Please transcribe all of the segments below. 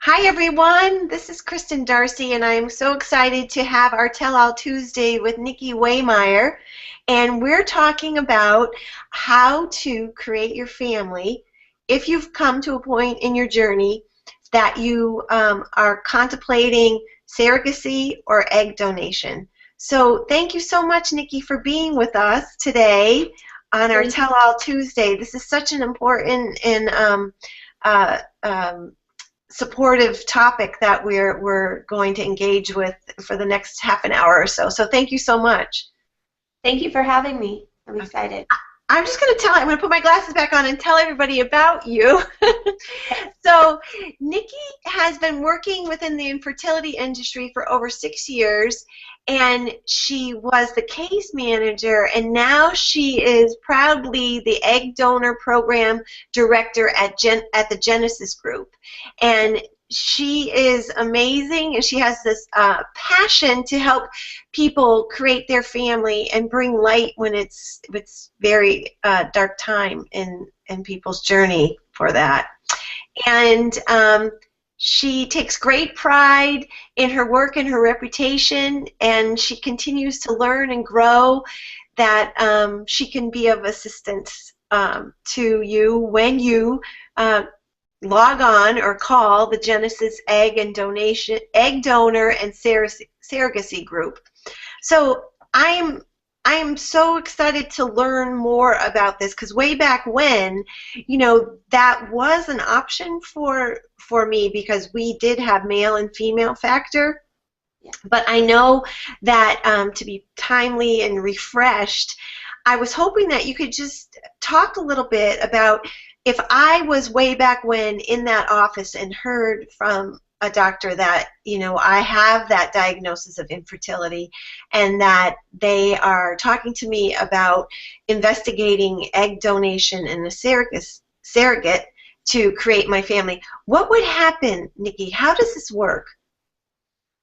Hi everyone, this is Kristen Darcy and I'm so excited to have our Tell All Tuesday with Nikki Wehmeir, and we're talking about how to create your family if you've come to a point in your journey that you are contemplating surrogacy or egg donation. So thank you so much, Nikki, for being with us today on our Thank Tell All Tuesday. This is such an important and uh, um, supportive topic that we're going to engage with for the next half an hour or so. So thank you so much. thank you for having me. I'm Okay. excited. I'm just going to I'm going to put my glasses back on and tell everybody about you. So, Nikki has been working within the infertility industry for over 6 years, and she was the case manager, and now she is proudly the egg donor program director at the Genesis Group. And she is amazing, and she has this passion to help people create their family and bring light when it's very dark time in people's journey for that. And she takes great pride in her work and her reputation, and she continues to learn and grow that she can be of assistance to you when you uh, log on or call the Genesis Egg Donor and Surrogacy Group. So I'm so excited to learn more about this, because way back when, that was an option for me, because we did have male and female factor. Yeah. But I know that to be timely and refreshed, I was hoping that you could just talk a little bit about, if I was way back when in that office and heard from a doctor that, I have that diagnosis of infertility, and that they are talking to me about investigating egg donation and a surrogate to create my family. What would happen, Nikki? How does this work?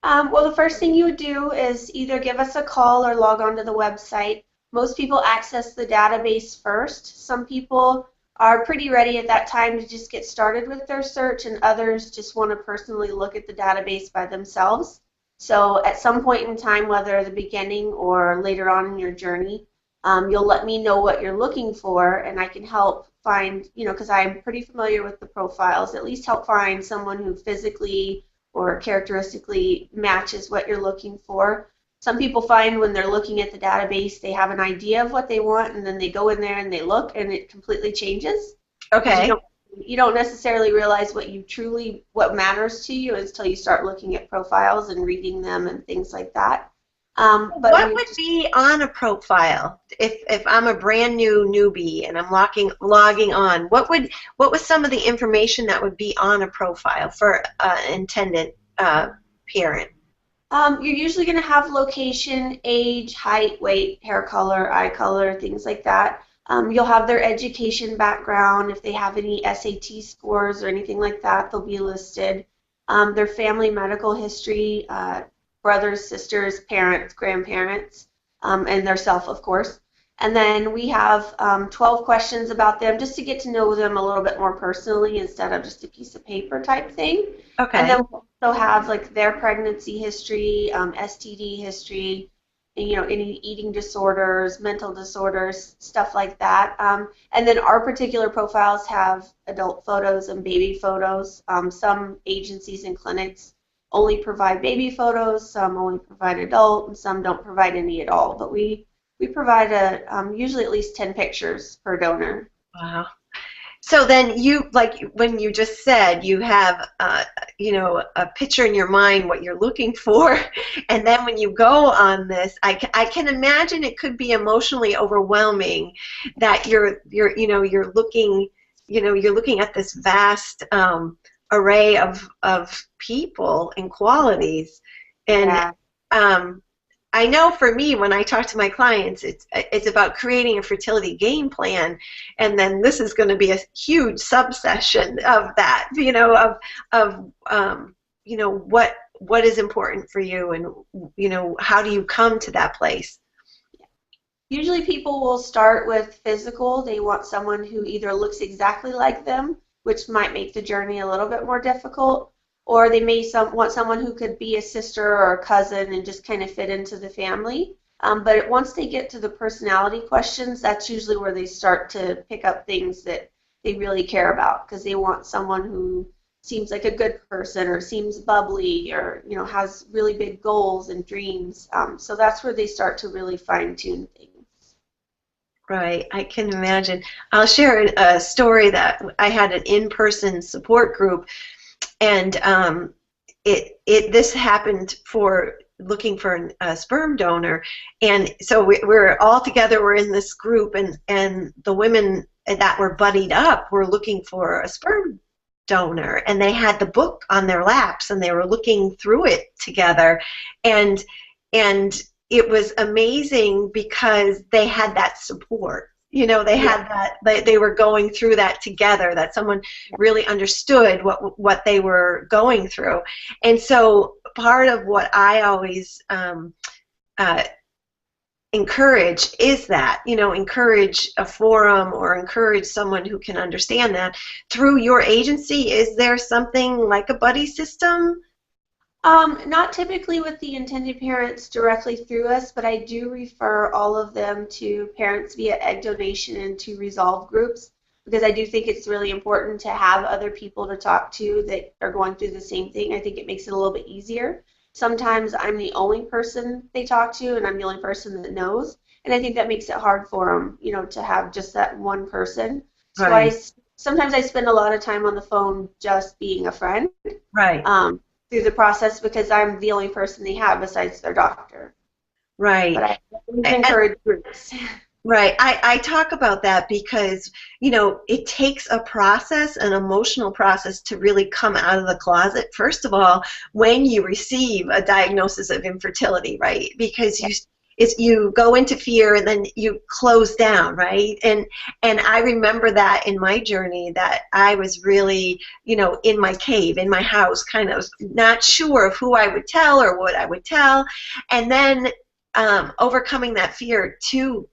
Well, the first thing you would do is either give us a call or log on to the website. Most people access the database first. Some people are pretty ready at that time to just get started with their search, and others just want to personally look at the database by themselves. So at some point in time, whether the beginning or later on in your journey, you'll let me know what you're looking for, and I can help find, because I'm pretty familiar with the profiles, at least help find someone who physically or characteristically matches what you're looking for. Some people find when they're looking at the database, they have an idea of what they want, and then they go in there and they look, and it completely changes, because Okay. you don't necessarily realize what matters to you until you start looking at profiles and reading them and things like that. But What we would be on a profile if I'm a brand new newbie and I'm logging on? What was some of the information that would be on a profile for an intended parent? You're usually going to have location, age, height, weight, hair color, eye color, things like that. You'll have their education background. If they have any SAT scores or anything like that, they'll be listed. Their family medical history, brothers, sisters, parents, grandparents, and their self, of course. And then we have 12 questions about them, just to get to know them a little bit more personally instead of just a piece of paper type thing. And Okay. then we also have like their pregnancy history, STD history, and, any eating disorders, mental disorders, stuff like that. And then our particular profiles have adult photos and baby photos. Some agencies and clinics only provide baby photos, some only provide adult, and some don't provide any at all. But we provide usually at least 10 pictures per donor. Wow. So then like when you just said you have, a picture in your mind what you're looking for, and then when you go on this, I can imagine it could be emotionally overwhelming, that you're looking at this vast array of people and qualities, and Yeah. um, I know for me, when I talk to my clients, it's about creating a fertility game plan, and then this is going to be a huge subsession of that. What is important for you, and how do you come to that place? Usually people will start with physical. They want someone who either looks exactly like them, which might make the journey a little bit more difficult, or they may want someone who could be a sister or a cousin and just kind of fit into the family. But once they get to the personality questions, that's usually where they start to pick up things that they really care about, because they want someone who seems like a good person or seems bubbly or has really big goals and dreams. So that's where they start to really fine-tune things. Right, I can imagine. I'll share a story that I had an in-person support group, and this happened for looking for a sperm donor, and so we're all together. We're in this group, and the women that were buddied up were looking for a sperm donor, and they had the book on their laps, and they were looking through it together, and it was amazing because they had that support. They had that, they were going through that together, that someone really understood what they were going through. And so part of what I always encourage is that, encourage a forum or encourage someone who can understand that. Through your agency, is there something like a buddy system? Not typically with the intended parents directly through us, but I do refer all of them to parents via egg donation and to resolve groups, because I do think it's really important to have other people to talk to that are going through the same thing. I think it makes it a little bit easier. Sometimes I'm the only person they talk to, and I'm the only person that knows, and I think that makes it hard for them, to have just that one person. So Right. Sometimes I spend a lot of time on the phone just being a friend. Right. Through the process, because I'm the only person they have besides their doctor. Right. But I encourage groups. Right. I talk about that because, it takes a process, an emotional process, to really come out of the closet, first of all, when you receive a diagnosis of infertility, right? Because you go into fear and then you close down, right? And I remember that in my journey, that I was really, in my cave, in my house, kind of not sure of who I would tell or what I would tell. And then overcoming that fear to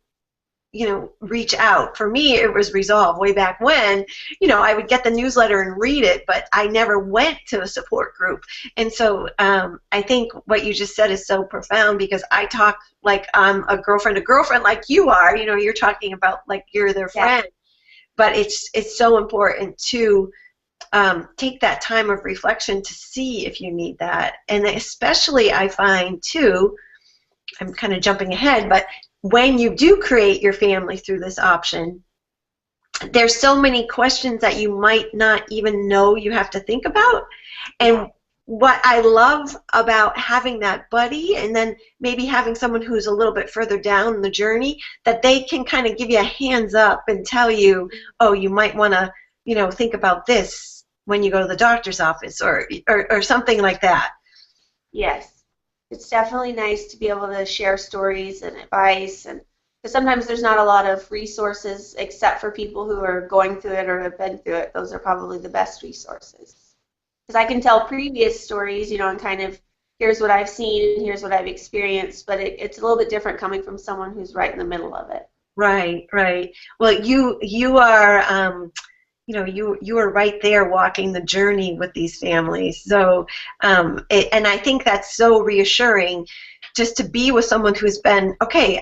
reach out. For me, it was Resolve way back when. I would get the newsletter and read it, but I never went to a support group. And so I think what you just said is so profound, because I talk like I'm a girlfriend like you are. You're talking about like you're their friend. But it's so important to take that time of reflection to see if you need that. And especially I find too, I'm kind of jumping ahead, but when you do create your family through this option, there's so many questions that you might not even know you have to think about. And what I love about having that buddy, and then maybe having someone who's a little bit further down the journey, that they can kind of give you a hands up and tell you, oh, you might want to, think about this when you go to the doctor's office, or something like that. Yes. It's definitely nice to be able to share stories and advice, and because sometimes there's not a lot of resources except for people who are going through it or have been through it. Those are probably the best resources. Because I can tell previous stories, and kind of here's what I've seen and here's what I've experienced, but it's a little bit different coming from someone who's right in the middle of it. Right, right. Well, you are you are right there walking the journey with these families. So, and I think that's so reassuring, just to be with someone who's been, okay,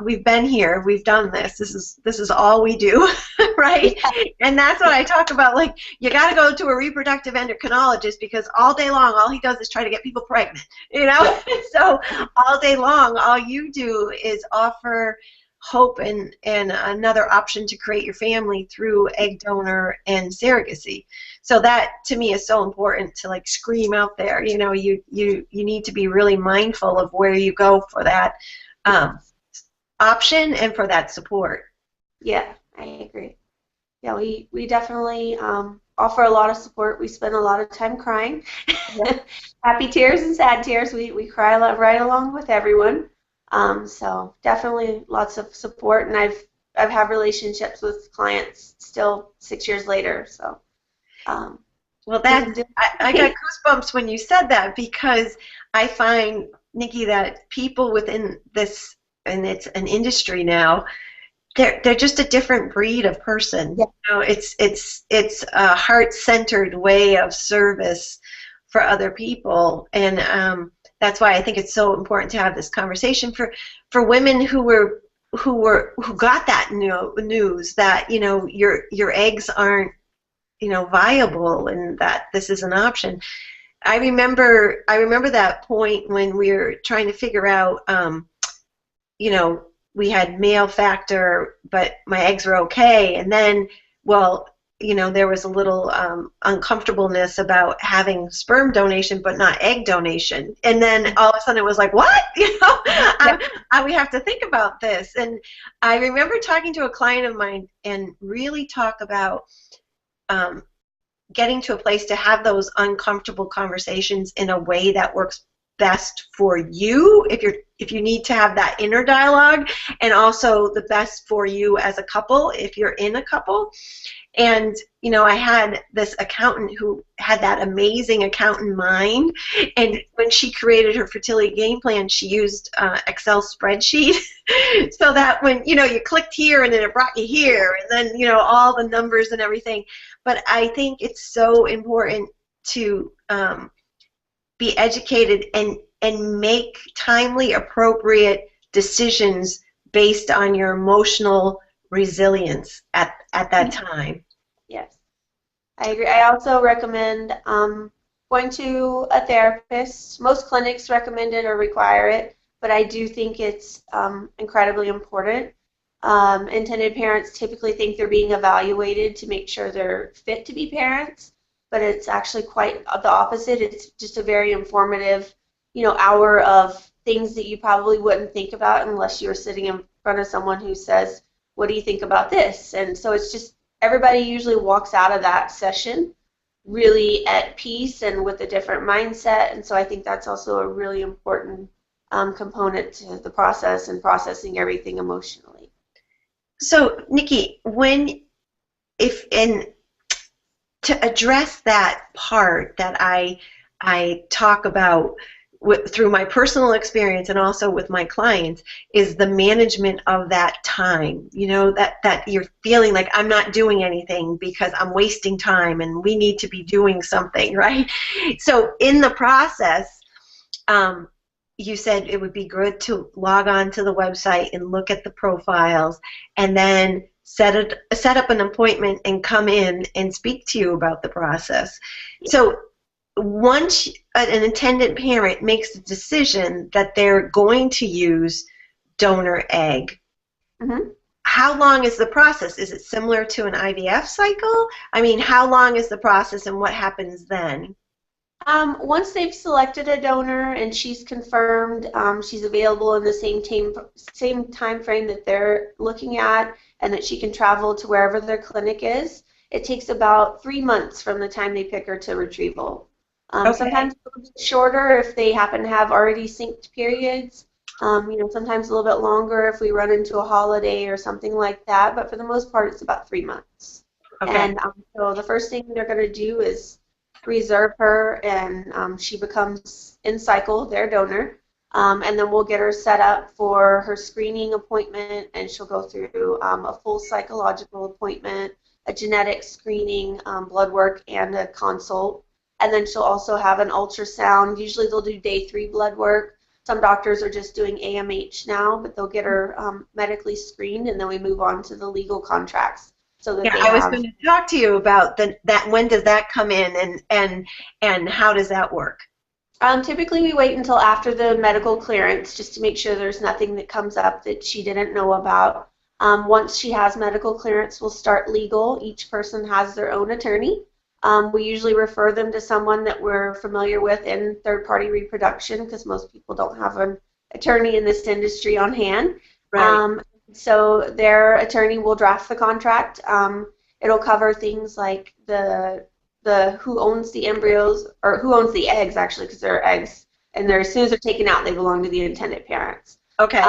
we've been here, we've done this. This is all we do, right? Yeah. And that's what I talk about. Like, you got to go to a reproductive endocrinologist, because all day long, all he does is try to get people pregnant. Yeah. So all day long, all you do is offer hope and another option to create your family through egg donor and surrogacy. So that to me is so important to like scream out there. You need to be really mindful of where you go for that option and for that support. Yeah, I agree. Yeah, we definitely offer a lot of support. We spend a lot of time crying. Yeah. Happy tears and sad tears. We cry right along with everyone. So definitely lots of support, and I've had relationships with clients still 6 years later. So well, I got goosebumps when you said that, because I find, Nikki, that people within this, and it's an industry now, they're just a different breed of person. Yeah. It's a heart-centered way of service for other people. And that's why I think it's so important to have this conversation for women who got that news that, you know, your eggs aren't, you know, viable, and that this is an option. I remember that point when we were trying to figure out, you know, we had male factor, but my eggs were okay. And then, well, you know, there was a little uncomfortableness about having sperm donation but not egg donation. And then all of a sudden it was like, what? You know, we have to think about this. And I remember talking to a client of mine and really talk about getting to a place to have those uncomfortable conversations in a way that works best for you, if you need to have that inner dialogue, and also the best for you as a couple if you're in a couple. And, you know, I had this accountant who had that amazing accountant mind, and when she created her fertility game plan, she used Excel spreadsheet so that when, you know, you clicked here and then it brought you here, and then, you know, all the numbers and everything. But I think it's so important to be educated and make timely, appropriate decisions based on your emotional resilience at that time. Yes, I agree. I also recommend going to a therapist. Most clinics recommend it or require it, but I do think it's incredibly important. Intended parents typically think they're being evaluated to make sure they're fit to be parents, but it's actually quite the opposite. It's just a very informative, you know, hour of things that you probably wouldn't think about unless you were sitting in front of someone who says, what do you think about this? And so it's just, everybody usually walks out of that session really at peace and with a different mindset. And so I think that's also a really important component to the process and processing everything emotionally. So, Nikki, to address that part that I talk about through my personal experience and also with my clients, is the management of that time. You know, that you're feeling like I'm not doing anything because I'm wasting time and we need to be doing something, right? So in the process, you said it would be good to log on to the website and look at the profiles and then set up an appointment and come in and speak to you about the process. So once an intended parent makes the decision that they're going to use donor egg, how long is the process? Is it similar to an IVF cycle? I mean, how long is the process and what happens then? Once they've selected a donor and she's confirmed she's available in the same time frame that they're looking at, and that she can travel to wherever their clinic is, it takes about 3 months from the time they pick her to retrieval. Okay. Sometimes a little bit shorter if they happen to have already synced periods. You know, sometimes a little bit longer if we run into a holiday or something like that. But for the most part, it's about 3 months. Okay. And so the first thing they're going to do is reserve her, and she becomes in cycle their donor. And then we'll get her set up for her screening appointment, and she'll go through a full psychological appointment, a genetic screening, blood work, and a consult. And then she'll also have an ultrasound. Usually they'll do day 3 blood work. Some doctors are just doing AMH now, but they'll get her medically screened, and then we move on to the legal contracts. So that I was going to talk to you about that. When does that come in, and how does that work? Typically we wait until after the medical clearance just to make sure there's nothing that comes up that she didn't know about. Once she has medical clearance, we'll start legal. Each person has their own attorney. We usually refer them to someone that we're familiar with in third-party reproduction, because most people don't have an attorney in this industry on hand. Right. So their attorney will draft the contract. It'll cover things like the who owns the embryos, or who owns the eggs, actually, because they're eggs, and as soon as they're taken out, they belong to the intended parents. Okay.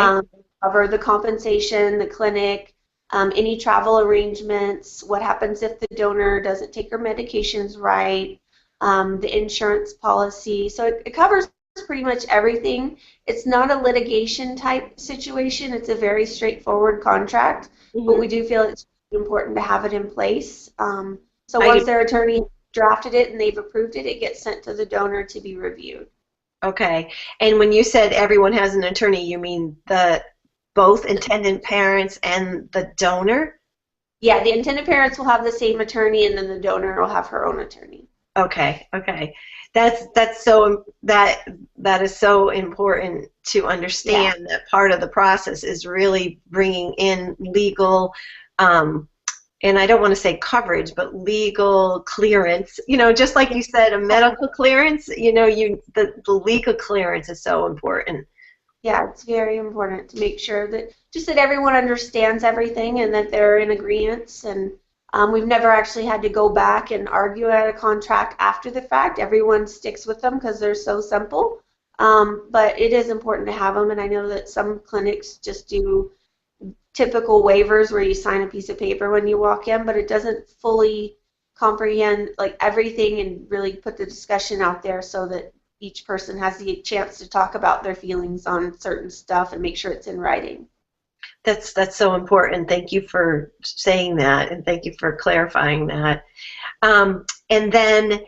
Cover the compensation, the clinic, any travel arrangements, what happens if the donor doesn't take her medications right, the insurance policy. So it covers pretty much everything. It's not a litigation type situation. It's a very straightforward contract, but we do feel it's important to have it in place. So once their attorney drafted it and they've approved it, it gets sent to the donor to be reviewed. Okay. And when you said everyone has an attorney, you mean the both intended parents and the donor? Yeah, the intended parents will have the same attorney, and then the donor will have her own attorney. Okay, okay. That is so important to Yeah. understand that part of the process is really bringing in legal, and I don't want to say coverage, but legal clearance. Just like you said, a medical clearance. The legal clearance is so important. Yeah, it's very important to make sure that everyone understands everything and that they're in agreement. And we've never actually had to go back and argue at a contract after the fact. Everyone sticks with them because they're so simple. But it is important to have them, and I know that some clinics just do typical waivers where you sign a piece of paper when you walk in, but it doesn't fully comprehend like everything and really put the discussion out there so that each person has the chance to talk about their feelings on certain stuff and make sure it's in writing. That's so important. Thank you for saying that, and thank you for clarifying that. And then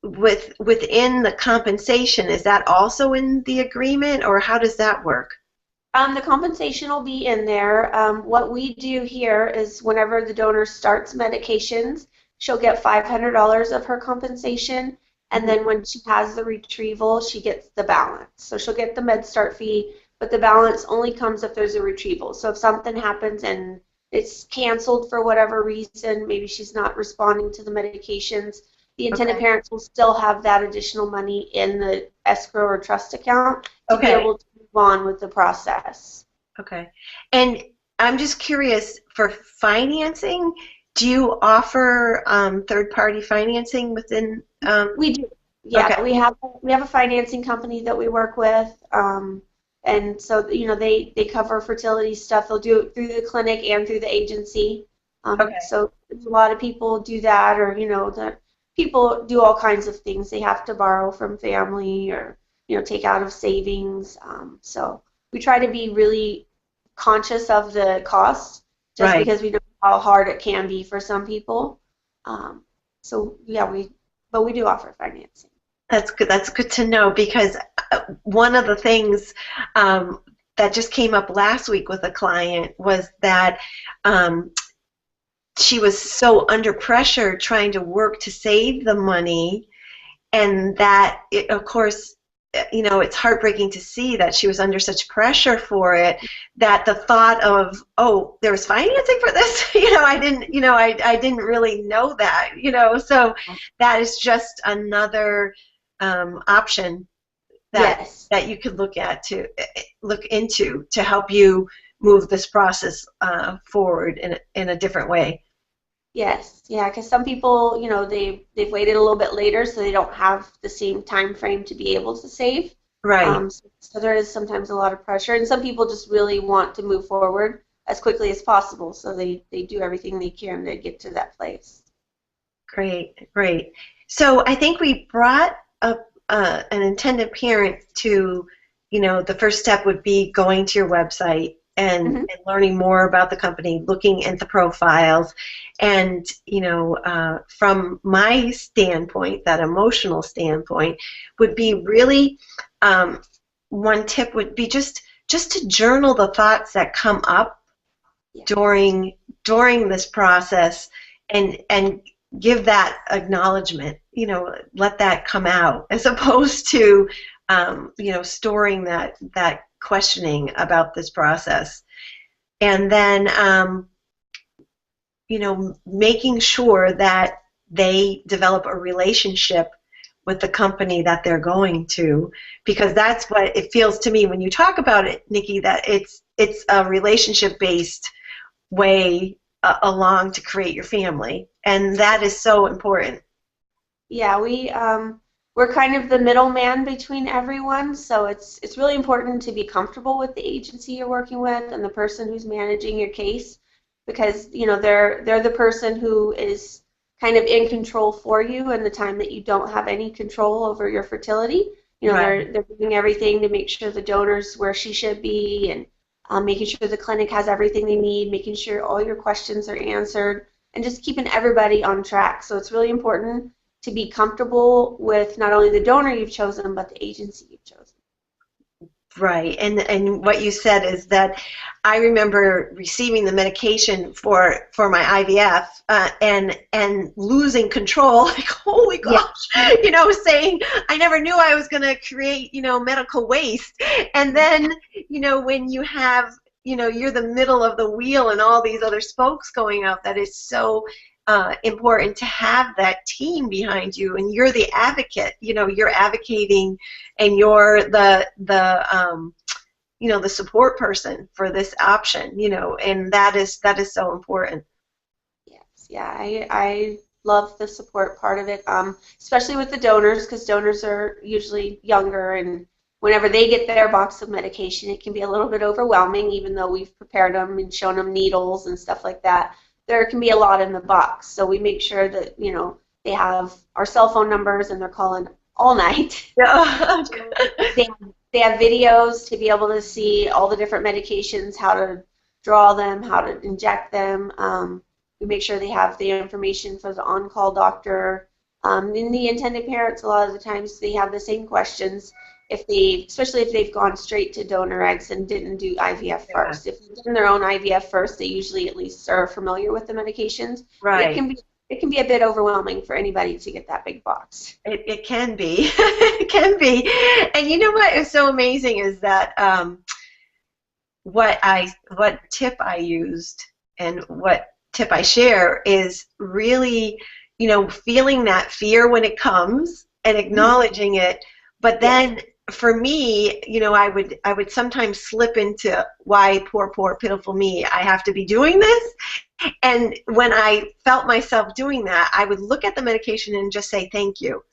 within the compensation, is that also in the agreement, or how does that work? The compensation will be in there. What we do here is whenever the donor starts medications, she'll get $500 of her compensation, and then when she has the retrieval, she gets the balance. So she'll get the med start fee, but the balance only comes if there's a retrieval. So if something happens and it's canceled for whatever reason, maybe she's not responding to the medications, the intended parents will still have that additional money in the escrow or trust account to be able to move on with the process. Okay. And I'm just curious, for financing, do you offer third-party financing within? We do. Yeah, we have a financing company that we work with, and so they cover fertility stuff. They'll do it through the clinic and through the agency. So a lot of people do that, or that people do all kinds of things. They have to borrow from family or take out of savings. So we try to be really conscious of the costs, just because we know how hard it can be for some people. So yeah, we do offer financing. That's good. That's good to know, because one of the things that just came up last week with a client was that she was so under pressure trying to work to save the money, and that of course, it's heartbreaking to see that she was under such pressure for it, that the thought of, oh, there was financing for this, I didn't really know that, so that is just another option that you could look into to help you move this process forward in a different way. Yes, yeah, because some people, they've waited a little bit later, so they don't have the same time frame to be able to save. Right. So there is sometimes a lot of pressure, and some people just really want to move forward as quickly as possible, so they do everything they can to get to that place. Great, great. So I think we brought up an intended parent to, the first step would be going to your website and learning more about the company, looking at the profiles, and from my standpoint, that emotional standpoint, would be really one tip would be just to journal the thoughts that come up during this process, and give that acknowledgement, let that come out, as opposed to storing that questioning about this process. And then making sure that they develop a relationship with the company that they're going to, because that's what it feels to me when you talk about it, Nikki, that it's a relationship based way along to create your family, and that is so important. Yeah, we're kind of the middleman between everyone, so it's really important to be comfortable with the agency you're working with and the person who's managing your case, because they're the person who is kind of in control for you in the time that you don't have any control over your fertility. They're doing everything to make sure the donor's where she should be, and making sure the clinic has everything they need, making sure all your questions are answered, and just keeping everybody on track. So it's really important to be comfortable with not only the donor you've chosen, but the agency you've chosen. Right, and what you said is that I remember receiving the medication for my IVF and losing control, like holy Yeah. gosh, saying I never knew I was going to create medical waste, and then when you have you're the middle of the wheel and all these other spokes going out, that is so important to have that team behind you, and you're the advocate. You're advocating, and you're the support person for this option. And that is so important. Yes, yeah, I love the support part of it, especially with the donors, because donors are usually younger, and whenever they get their box of medication, it can be a little bit overwhelming, even though we've prepared them and shown them needles and stuff like that. There can be a lot in the box, so we make sure that they have our cell phone numbers and they're calling all night. Yeah. They have videos to be able to see all the different medications, how to draw them, how to inject them. We make sure they have the information for the on-call doctor. And the intended parents, a lot of the times, they have the same questions. Especially if they've gone straight to donor eggs and didn't do IVF first. If they've done their own IVF first, they usually at least are familiar with the medications. Right. It can be a bit overwhelming for anybody to get that big box. It can be. It can be. And you know what is so amazing is that what tip I used and what tip I share is really, feeling that fear when it comes and acknowledging it. But then for me, I would sometimes slip into why poor, pitiful me, I have to be doing this. And when I felt myself doing that, I would look at the medication and just say thank you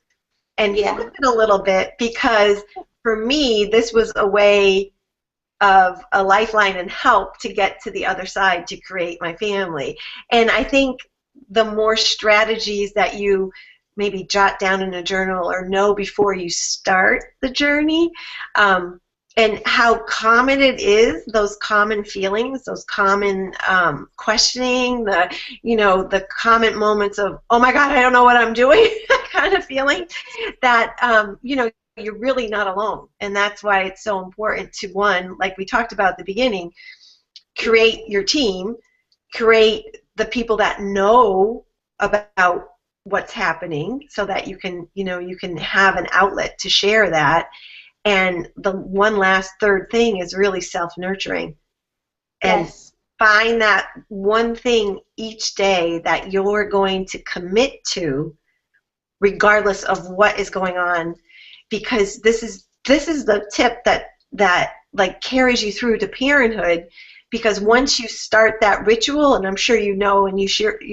and flip it a little bit, because for me, this was a way of a lifeline and help to get to the other side to create my family. And I think the more strategies that you maybe jot down in a journal or know before you start the journey, and how common it is, those common feelings, those common questioning, the common moments of, oh my God, I don't know what I'm doing, kind of feeling, that, you're really not alone. And that's why it's so important to, one, like we talked about at the beginning, create your team, create the people that know about what's happening, so that you can have an outlet to share that. And the one last third thing is really self-nurturing, and find that one thing each day that you're going to commit to regardless of what is going on, because this is the tip that like carries you through to parenthood. Because once you start that ritual, and I'm sure and you're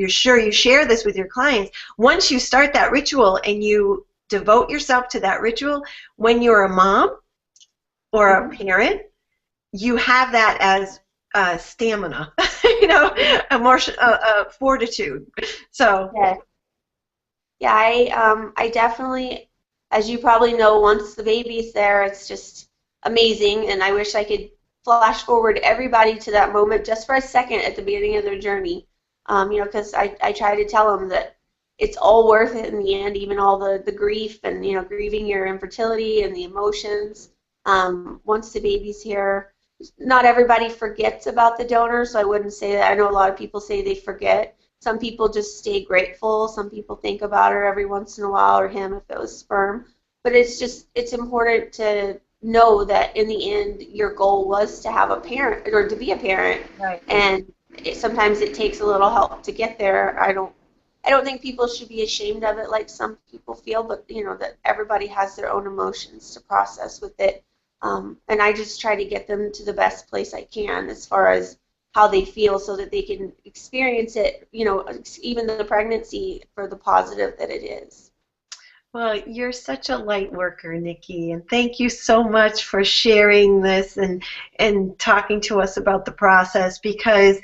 sure you share this with your clients, once you start that ritual and you devote yourself to that ritual, when you're a mom or a parent, you have that as stamina, emotion, fortitude. So I definitely, as you probably know, once the baby's there, it's just amazing, and I wish I could flash forward everybody to that moment just for a second at the beginning of their journey, because I try to tell them that it's all worth it in the end, even all the grief and grieving your infertility and the emotions. Once the baby's here, not everybody forgets about the donor, so I wouldn't say that. I know a lot of people say they forget. Some people just stay grateful. Some people think about her every once in a while, or him if it was sperm. But it's important to know that in the end your goal was to have a parent or to be a parent. Right. And sometimes it takes a little help to get there. I don't think people should be ashamed of it like some people feel, but that everybody has their own emotions to process with it. And I just try to get them to the best place I can as far as how they feel, so that they can experience it, even the pregnancy, for the positive that it is. Well, you're such a light worker, Nikki, and thank you so much for sharing this and talking to us about the process, because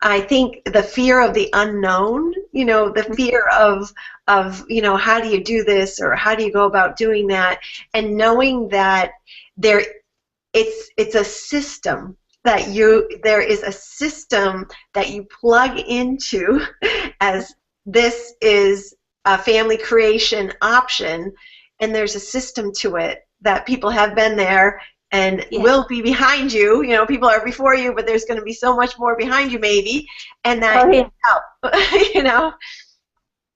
I think the fear of the unknown, the fear of how do you do this, or how do you go about doing that, and knowing that it's a system there is a system that you plug into, as this is a family creation option, and there's a system to it that people have been there and Yeah. will be behind you. You know, people are before you, but there's going to be so much more behind you maybe, and that Oh, yeah. help. You know.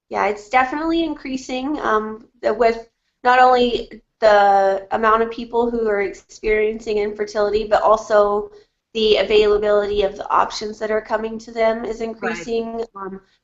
Yeah, it's definitely increasing with not only the amount of people who are experiencing infertility, but also the availability of the options that are coming to them is Right. increasing.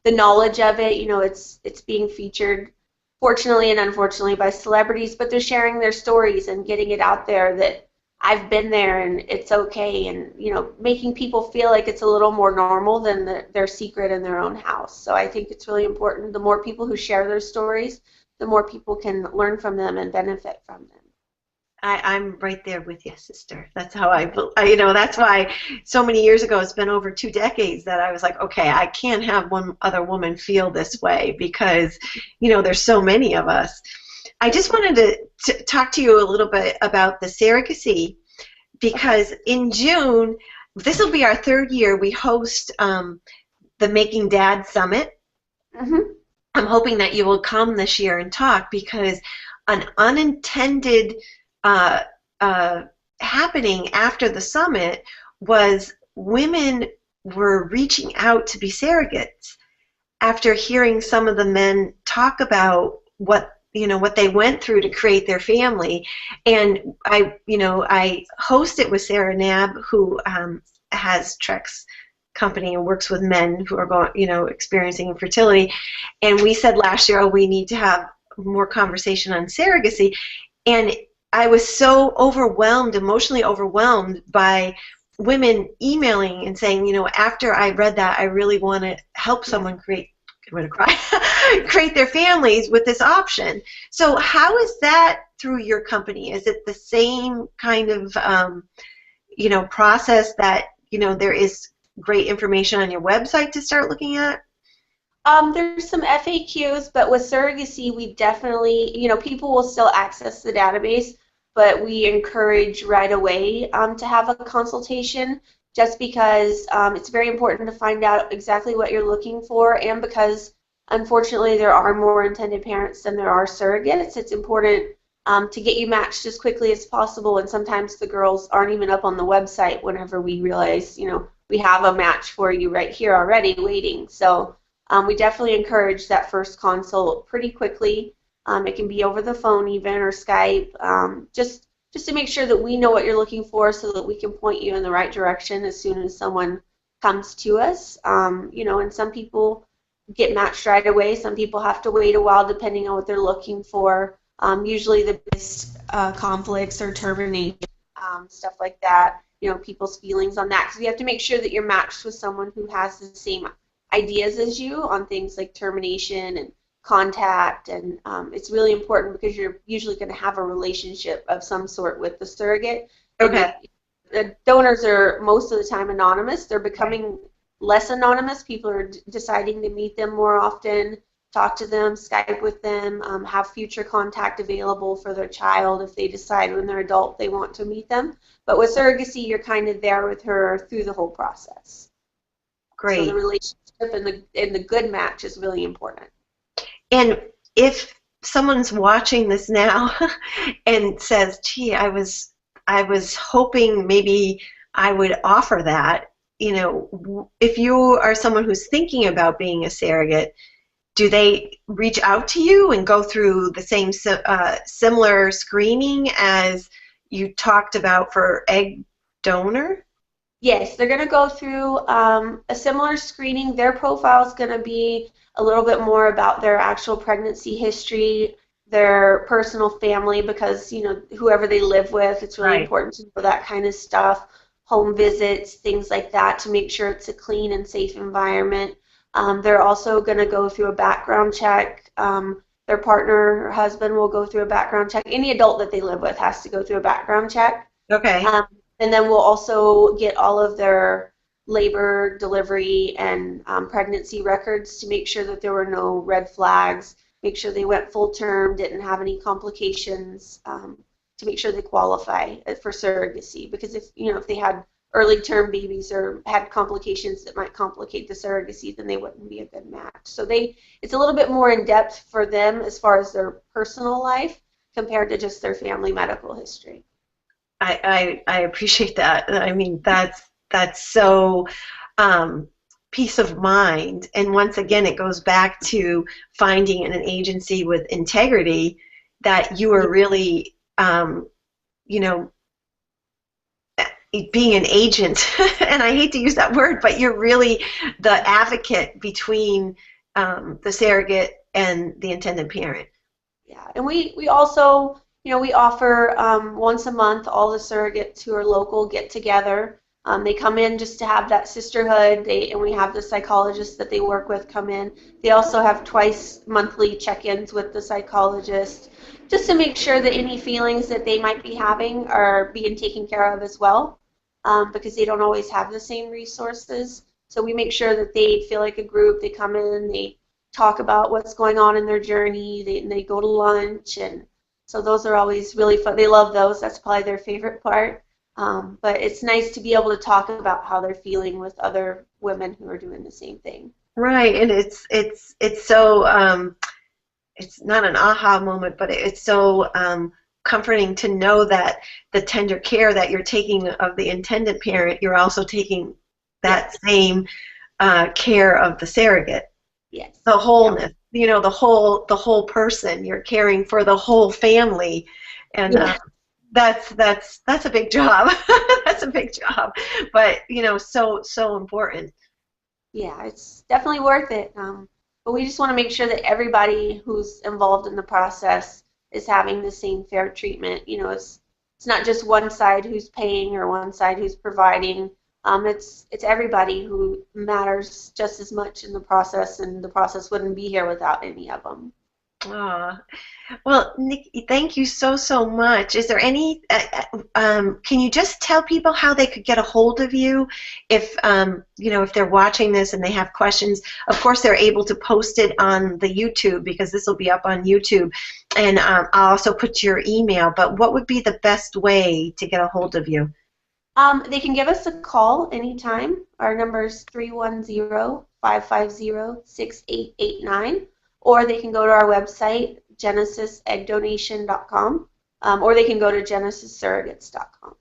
The knowledge of it, it's being featured, fortunately and unfortunately, by celebrities, but they're sharing their stories and getting it out there that I've been there and it's okay, and making people feel like it's a little more normal than their secret in their own house. So I think it's really important. The more people who share their stories, the more people can learn from them and benefit from them. I'm right there with you, sister. That's how that's why so many years ago, it's been over 2 decades that I was like, okay, I can't have one other woman feel this way because, there's so many of us. I just wanted to talk to you a little bit about the surrogacy because in June, this will be our third year, we host the Making Dad Summit. Mm-hmm. I'm hoping that you will come this year and talk because an unintended uh, uh, happening after the summit was women were reaching out to be surrogates after hearing some of the men talk about what they went through to create their family. And I host it with Sarah Nab, who has Trex company and works with men who are experiencing infertility. And we said last year, oh, we need to have more conversation on surrogacy. And I was so overwhelmed, emotionally overwhelmed by women emailing and saying, after I read that, I really want to help someone create their families with this option. So how is that through your company? Is it the same kind of process that there is great information on your website to start looking at? There's some FAQs, but with surrogacy, we definitely, people will still access the database, but we encourage right away to have a consultation just because it's very important to find out exactly what you're looking for, and because unfortunately there are more intended parents than there are surrogates. It's important to get you matched as quickly as possible, and sometimes the girls aren't even up on the website whenever we realize, we have a match for you right here already waiting. So we definitely encourage that first consult pretty quickly. It can be over the phone even or Skype, just to make sure that we know what you're looking for so that we can point you in the right direction as soon as someone comes to us. And some people get matched right away. Some people have to wait a while depending on what they're looking for. Usually the biggest conflicts or termination, stuff like that, people's feelings on that. Because you have to make sure that you're matched with someone who has the same ideas as you on things like termination and contact, and it's really important because you're usually going to have a relationship of some sort with the surrogate. Okay. And the donors are most of the time anonymous. They're becoming less anonymous. People are deciding to meet them more often, talk to them, Skype with them, have future contact available for their child if they decide when they're adult they want to meet them. But with surrogacy, you're kind of there with her through the whole process. Great. So the relationship and the good match is really important. And if someone's watching this now and says, gee, I was hoping maybe I would offer that, if you are someone who's thinking about being a surrogate, do they reach out to you and go through the same similar screening as you talked about for egg donor? Yes, they're going to go through a similar screening. Their profile is going to be a little bit more about their actual pregnancy history, their personal family, because, whoever they live with, it's really important to know that kind of stuff, home visits, things like that, to make sure it's a clean and safe environment. They're also going to go through a background check. Their partner or husband will go through a background check. Any adult that they live with has to go through a background check. Okay. And then we'll also get all of their labor, delivery, and pregnancy records to make sure that there were no red flags, make sure they went full term, didn't have any complications, to make sure they qualify for surrogacy. Because if they had early term babies or had complications that might complicate the surrogacy, then they wouldn't be a good match. So it's a little bit more in depth for them as far as their personal life compared to just their family medical history. I appreciate that. I mean, that's so peace of mind. And once again, it goes back to finding an agency with integrity that you are really, you know, being an agent. And I hate to use that word, but you're really the advocate between the surrogate and the intended parent. Yeah, and we also, we offer once a month all the surrogates who are local get together. They come in just to have that sisterhood. And we have the psychologists that they work with come in. They also have twice monthly check-ins with the psychologist, just to make sure that any feelings that they might be having are being taken care of as well, because they don't always have the same resources. So we make sure that they feel like a group. They come in, they talk about what's going on in their journey. They go to lunch, and so those are always really fun. They love those. That's probably their favorite part. But it's nice to be able to talk about how they're feeling with other women who are doing the same thing. Right, and it's so it's not an aha moment, but it's so comforting to know that the tender care that you're taking of the intended parent, you're also taking that same care of the surrogate. Yes. The wholeness, the whole person. You're caring for the whole family, and that's a big job. That's a big job, but so important. Yeah, it's definitely worth it. But we just want to make sure that everybody who's involved in the process is having the same fair treatment. It's not just one side who's paying or one side who's providing. It's everybody who matters just as much in the process, and the process wouldn't be here without any of them. Well, Nikki, thank you so much. Is there any? Can you just tell people how they could get a hold of you if if they're watching this and they have questions? Of course, they're able to post it on the YouTube, because this will be up on YouTube, and I'll also put your email. But what would be the best way to get a hold of you? They can give us a call anytime. Our number is 310-550-6889, or they can go to our website, genesiseggdonation.com, or they can go to genesissurrogates.com.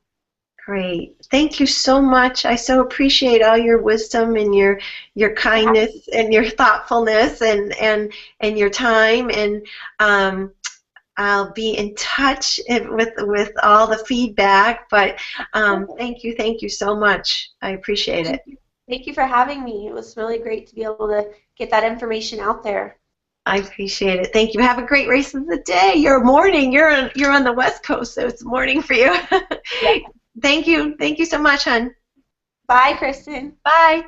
Great. Thank you so much. I so appreciate all your wisdom and your kindness and your thoughtfulness and your time, and I'll be in touch with all the feedback, but thank you so much. I appreciate it. Thank you for having me. It was really great to be able to get that information out there. I appreciate it. Thank you. Have a great rest of the day. You're morning. You're on the West Coast, so it's morning for you. Yeah. Thank you. Thank you so much, hon. Bye, Kristen. Bye.